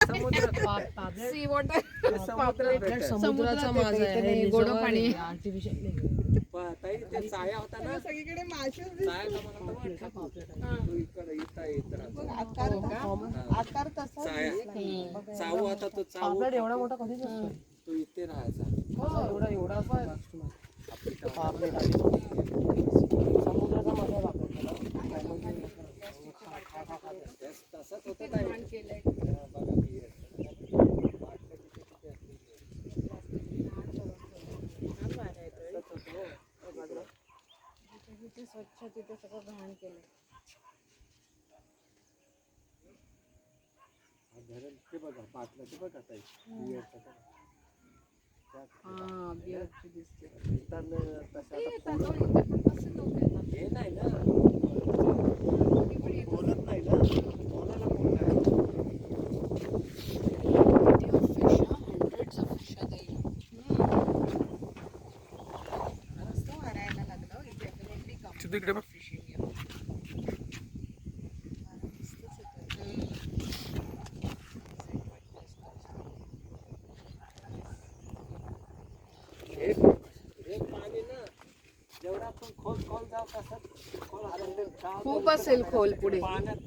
C water समुद्राचा माज आहे, गोड पाणी आर्टिफिशियल ताई ते चाया होता ना सगळीकडे मासे चायाचा मला वाटतं तो इकडे येता आकार तसा चाया चावू आता तो चावू पापलेट एवढा मोठा कधीच नसतो. तो इथे राहायचा एवढा पापलेट आहे. समुद्राचा माज आहे पापलेट. तसंच होतं ताई. बघा की तिथे स्वच्छ तिथे सगळं घाण केलं. ते बघा बाटलं ते बघा ताई बिअरचं बघा. हा बिअरची दिसते. तर तसं ते आता येतात, इथे पण कसे लोक येतात. हे नाही ना बोलत नाही ना बोलायला कोण नाही. Hundreds of fish are there. मस्त वारायला लागलं इथे डेफिनेटली कम फिशिंग हे पाणी ना जेवढा आपण खोल जाऊ तसं खोल खूप असेल खोल पुढे. पाण्यात